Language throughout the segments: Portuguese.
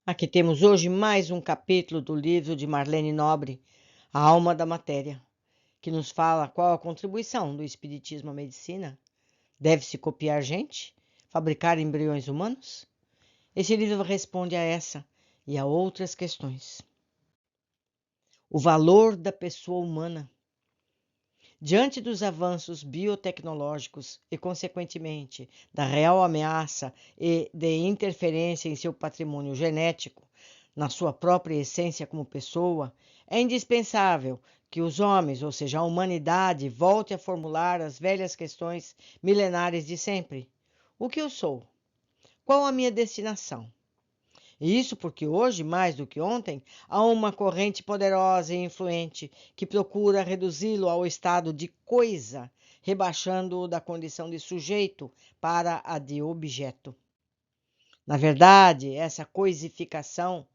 Aqui temos hoje mais um capítulo do livro de Marlene Nobre, A Alma da Matéria, que nos fala qual a contribuição do espiritismo à medicina. Deve-se copiar gente? Fabricar embriões humanos? Esse livro responde a essa e a outras questões. O valor da pessoa humana. Diante dos avanços biotecnológicos e, consequentemente, da real ameaça e de interferência em seu patrimônio genético, na sua própria essência como pessoa, é indispensável que os homens, ou seja, a humanidade, volte a formular as velhas questões milenares de sempre. O que eu sou? Qual a minha destinação? E isso porque hoje, mais do que ontem, há uma corrente poderosa e influente que procura reduzi-lo ao estado de coisa, rebaixando-o da condição de sujeito para a de objeto. Na verdade, essa coisificação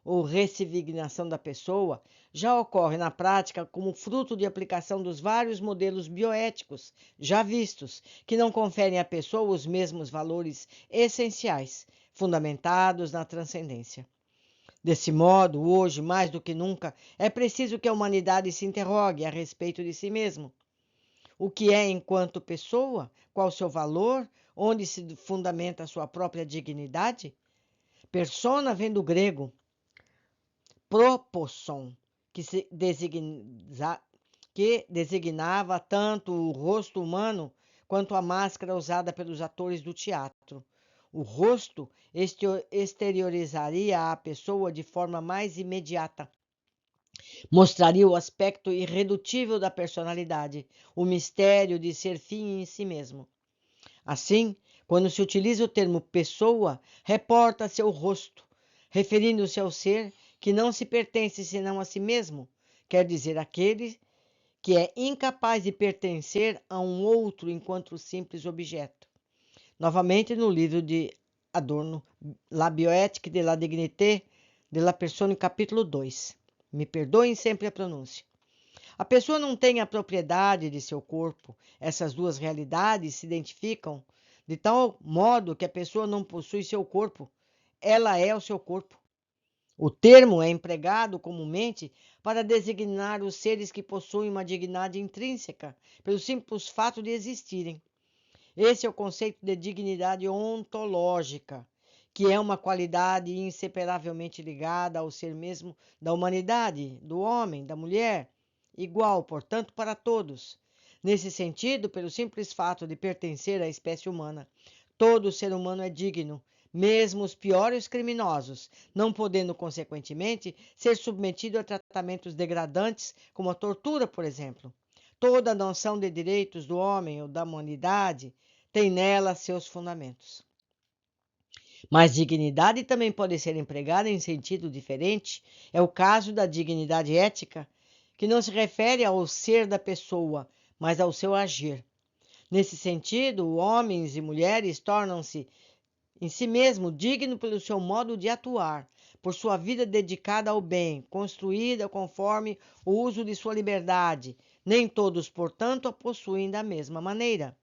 ou ressignificação da pessoa já ocorre na prática como fruto de aplicação dos vários modelos bioéticos já vistos, que não conferem à pessoa os mesmos valores essenciais, fundamentados na transcendência. Desse modo, hoje, mais do que nunca, é preciso que a humanidade se interrogue a respeito de si mesmo. O que é enquanto pessoa? Qual o seu valor? Onde se fundamenta a sua própria dignidade? Persona vem do grego proporson, que designava tanto o rosto humano quanto a máscara usada pelos atores do teatro. O rosto exteriorizaria a pessoa de forma mais imediata. Mostraria o aspecto irredutível da personalidade, o mistério de ser fim em si mesmo. Assim, quando se utiliza o termo pessoa, reporta-se ao rosto, referindo-se ao ser que não se pertence senão a si mesmo, quer dizer, aquele que é incapaz de pertencer a um outro enquanto simples objeto. Novamente no livro de Adorno, La bioéthique de la dignité de la personne, capítulo 2. Me perdoem sempre a pronúncia. A pessoa não tem a propriedade de seu corpo. Essas duas realidades se identificam de tal modo que a pessoa não possui seu corpo. Ela é o seu corpo. O termo é empregado comumente para designar os seres que possuem uma dignidade intrínseca, pelo simples fato de existirem. Esse é o conceito de dignidade ontológica, que é uma qualidade inseparavelmente ligada ao ser mesmo da humanidade, do homem, da mulher, igual, portanto, para todos. Nesse sentido, pelo simples fato de pertencer à espécie humana, todo ser humano é digno, mesmo os piores criminosos, não podendo, consequentemente, ser submetido a tratamentos degradantes, como a tortura, por exemplo. Toda a noção de direitos do homem ou da humanidade tem nela seus fundamentos. Mas dignidade também pode ser empregada em sentido diferente. É o caso da dignidade ética, que não se refere ao ser da pessoa, mas ao seu agir. Nesse sentido, homens e mulheres tornam-se em si mesmo dignos pelo seu modo de atuar, por sua vida dedicada ao bem, construída conforme o uso de sua liberdade. Nem todos, portanto, a possuem da mesma maneira.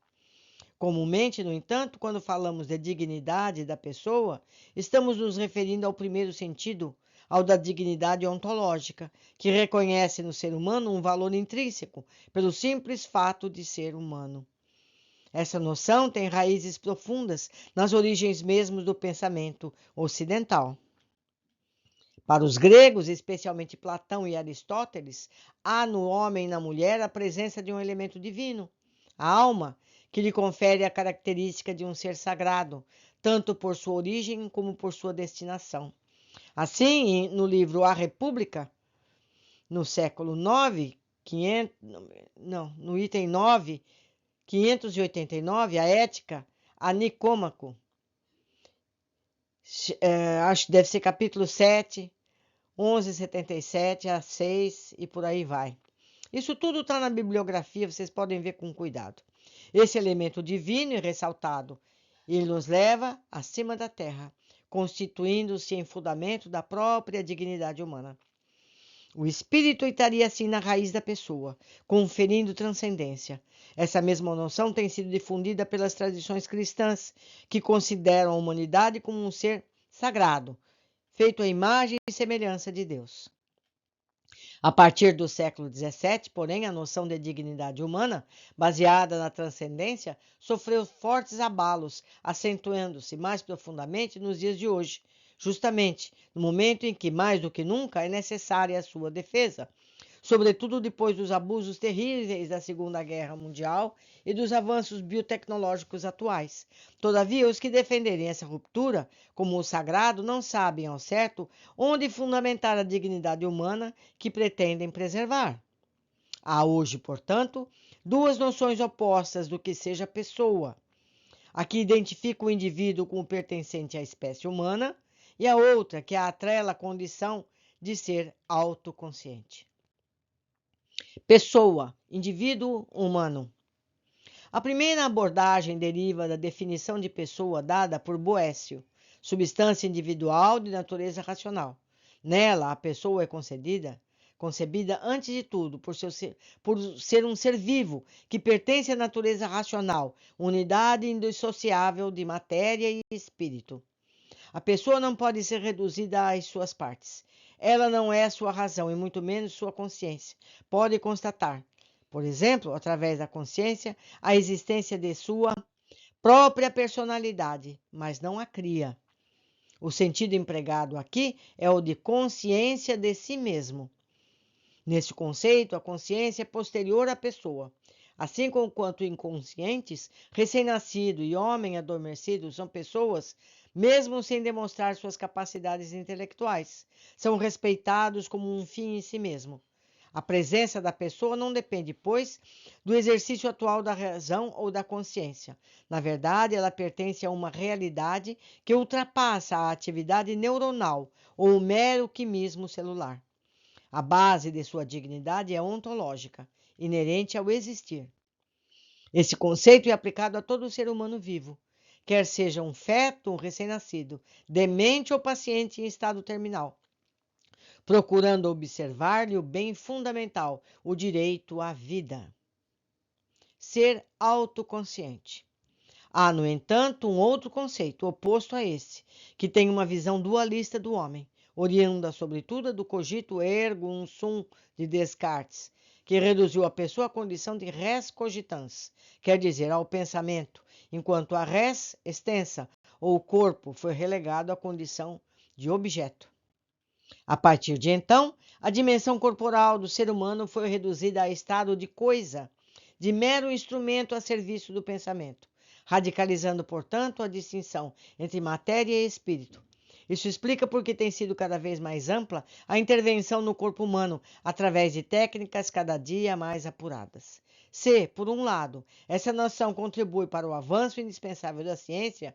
Comumente, no entanto, quando falamos de dignidade da pessoa, estamos nos referindo ao primeiro sentido, ao da dignidade ontológica, que reconhece no ser humano um valor intrínseco, pelo simples fato de ser humano. Essa noção tem raízes profundas nas origens mesmo do pensamento ocidental. Para os gregos, especialmente Platão e Aristóteles, há no homem e na mulher a presença de um elemento divino, a alma, que lhe confere a característica de um ser sagrado, tanto por sua origem como por sua destinação. Assim, no livro A República, no século IX, no item 9, 589, a Ética, a Nicômaco, acho que deve ser capítulo 7, 1177 a 6 e por aí vai. Isso tudo está na bibliografia, vocês podem ver com cuidado. Esse elemento divino é ressaltado, ele nos leva acima da terra, constituindo-se em fundamento da própria dignidade humana. O espírito estaria assim na raiz da pessoa, conferindo transcendência. Essa mesma noção tem sido difundida pelas tradições cristãs, que consideram a humanidade como um ser sagrado, feito à imagem e semelhança de Deus. A partir do século XVII, porém, a noção de dignidade humana, baseada na transcendência, sofreu fortes abalos, acentuando-se mais profundamente nos dias de hoje, justamente no momento em que, mais do que nunca, é necessária a sua defesa, sobretudo depois dos abusos terríveis da Segunda Guerra Mundial e dos avanços biotecnológicos atuais. Todavia, os que defenderem essa ruptura como o sagrado não sabem ao certo onde fundamentar a dignidade humana que pretendem preservar. Há hoje, portanto, duas noções opostas do que seja pessoa. A que identifica o indivíduo como pertencente à espécie humana e a outra que a atrela à condição de ser autoconsciente. Pessoa, indivíduo humano. A primeira abordagem deriva da definição de pessoa dada por Boécio, substância individual de natureza racional. Nela, a pessoa é concebida antes de tudo por ser um ser vivo que pertence à natureza racional, unidade indissociável de matéria e espírito. A pessoa não pode ser reduzida às suas partes. Ela não é sua razão e muito menos sua consciência. Pode constatar, por exemplo, através da consciência, a existência de sua própria personalidade, mas não a cria. O sentido empregado aqui é o de consciência de si mesmo. Nesse conceito, a consciência é posterior à pessoa. Assim como quanto inconscientes, recém-nascido e homem adormecido são pessoas, mesmo sem demonstrar suas capacidades intelectuais. São respeitados como um fim em si mesmo. A presença da pessoa não depende, pois, do exercício atual da razão ou da consciência. Na verdade, ela pertence a uma realidade que ultrapassa a atividade neuronal ou o mero quimismo celular. A base de sua dignidade é ontológica, inerente ao existir. Esse conceito é aplicado a todo ser humano vivo, quer seja um feto ou um recém-nascido, demente ou paciente em estado terminal, procurando observar-lhe o bem fundamental, o direito à vida. Ser autoconsciente. Há, no entanto, um outro conceito oposto a esse, que tem uma visão dualista do homem, oriunda sobretudo do cogito ergo sum de Descartes, que reduziu a pessoa à condição de res cogitans, quer dizer, ao pensamento, enquanto a res extensa, ou corpo, foi relegado à condição de objeto. A partir de então, a dimensão corporal do ser humano foi reduzida a estado de coisa, de mero instrumento a serviço do pensamento, radicalizando, portanto, a distinção entre matéria e espírito. Isso explica por que tem sido cada vez mais ampla a intervenção no corpo humano através de técnicas cada dia mais apuradas. Se, por um lado, essa noção contribui para o avanço indispensável da ciência,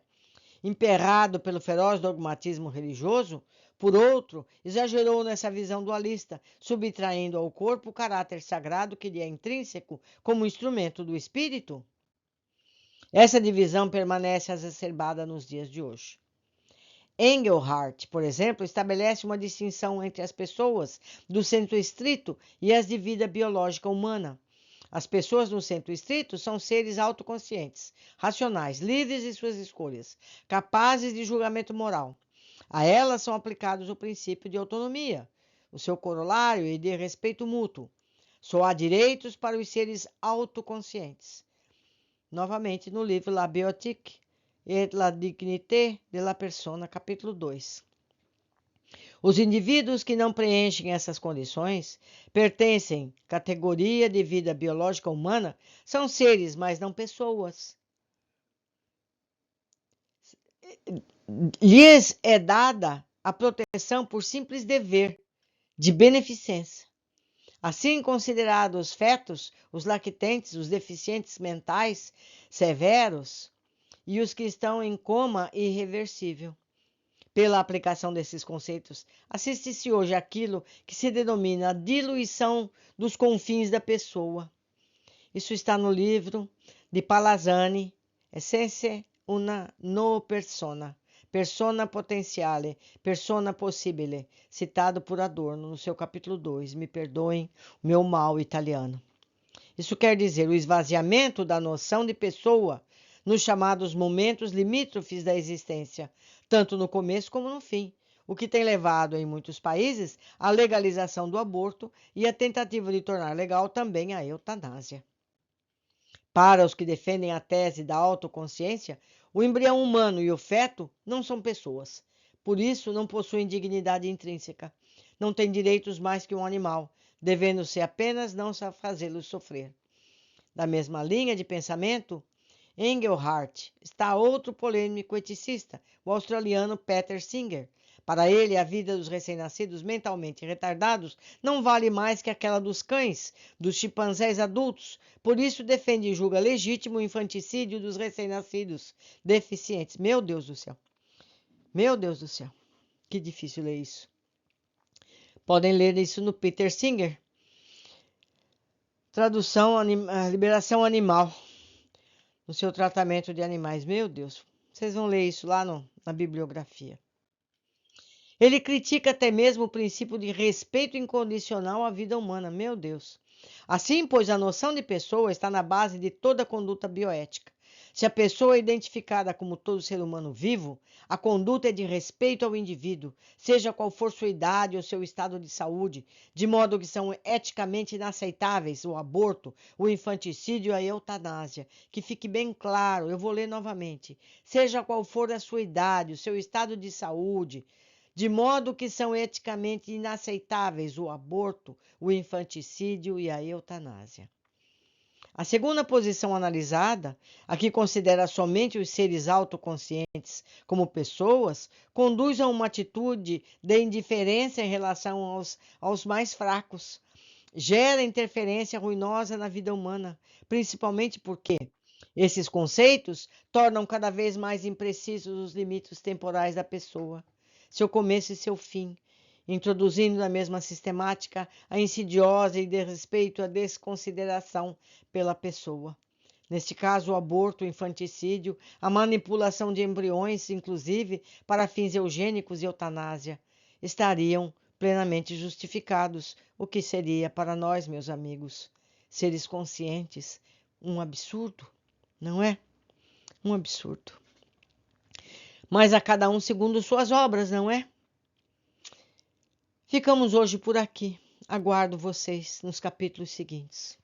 emperrado pelo feroz dogmatismo religioso, por outro, exagerou nessa visão dualista, subtraindo ao corpo o caráter sagrado que lhe é intrínseco como instrumento do espírito. Essa divisão permanece exacerbada nos dias de hoje. Engelhardt, por exemplo, estabelece uma distinção entre as pessoas do centro estrito e as de vida biológica humana. As pessoas no centro estrito são seres autoconscientes, racionais, livres de suas escolhas, capazes de julgamento moral. A elas são aplicados o princípio de autonomia, o seu corolário e de respeito mútuo. Só há direitos para os seres autoconscientes. Novamente no livro La Biotique et la dignité de la persona, capítulo 2. Os indivíduos que não preenchem essas condições, pertencem à categoria de vida biológica humana, são seres, mas não pessoas. Lhes é dada a proteção por simples dever de beneficência. Assim considerados os fetos, os lactentes, os deficientes mentais severos e os que estão em coma irreversível. Pela aplicação desses conceitos, assiste-se hoje àquilo que se denomina a diluição dos confins da pessoa. Isso está no livro de Palazzani, Essenze una no persona, persona potenziale, persona possibile, citado por Adorno no seu capítulo 2, me perdoem o meu mal italiano. Isso quer dizer o esvaziamento da noção de pessoa nos chamados momentos limítrofes da existência, tanto no começo como no fim, o que tem levado em muitos países à legalização do aborto e à tentativa de tornar legal também a eutanásia. Para os que defendem a tese da autoconsciência, o embrião humano e o feto não são pessoas. Por isso, não possuem dignidade intrínseca. Não têm direitos mais que um animal, devendo-se apenas não fazê-los sofrer. Da mesma linha de pensamento, Engelhardt está outro polêmico eticista, o australiano Peter Singer. Para ele, a vida dos recém-nascidos mentalmente retardados não vale mais que aquela dos cães, dos chimpanzés adultos. Por isso, defende e julga legítimo o infanticídio dos recém-nascidos deficientes. Meu Deus do céu. Meu Deus do céu. Que difícil ler isso. Podem ler isso no Peter Singer. Tradução, liberação animal. No seu tratamento de animais. Meu Deus. Vocês vão ler isso lá na bibliografia. Ele critica até mesmo o princípio de respeito incondicional à vida humana. Meu Deus. Assim, pois, a noção de pessoa está na base de toda conduta bioética. Se a pessoa é identificada como todo ser humano vivo, a conduta é de respeito ao indivíduo, seja qual for sua idade ou seu estado de saúde, de modo que são eticamente inaceitáveis o aborto, o infanticídio e a eutanásia. Que fique bem claro, eu vou ler novamente. Seja qual for a sua idade, o seu estado de saúde, de modo que são eticamente inaceitáveis o aborto, o infanticídio e a eutanásia. A segunda posição analisada, a que considera somente os seres autoconscientes como pessoas, conduz a uma atitude de indiferença em relação aos mais fracos. Gera interferência ruinosa na vida humana, principalmente porque esses conceitos tornam cada vez mais imprecisos os limites temporais da pessoa, seu começo e seu fim, introduzindo na mesma sistemática a insidiosa e desrespeito à desconsideração pela pessoa. Neste caso, o aborto, o infanticídio, a manipulação de embriões, inclusive para fins eugênicos e eutanásia, estariam plenamente justificados, o que seria para nós, meus amigos, seres conscientes, um absurdo, não é? Um absurdo. Mas a cada um segundo suas obras, não é? Ficamos hoje por aqui. Aguardo vocês nos capítulos seguintes.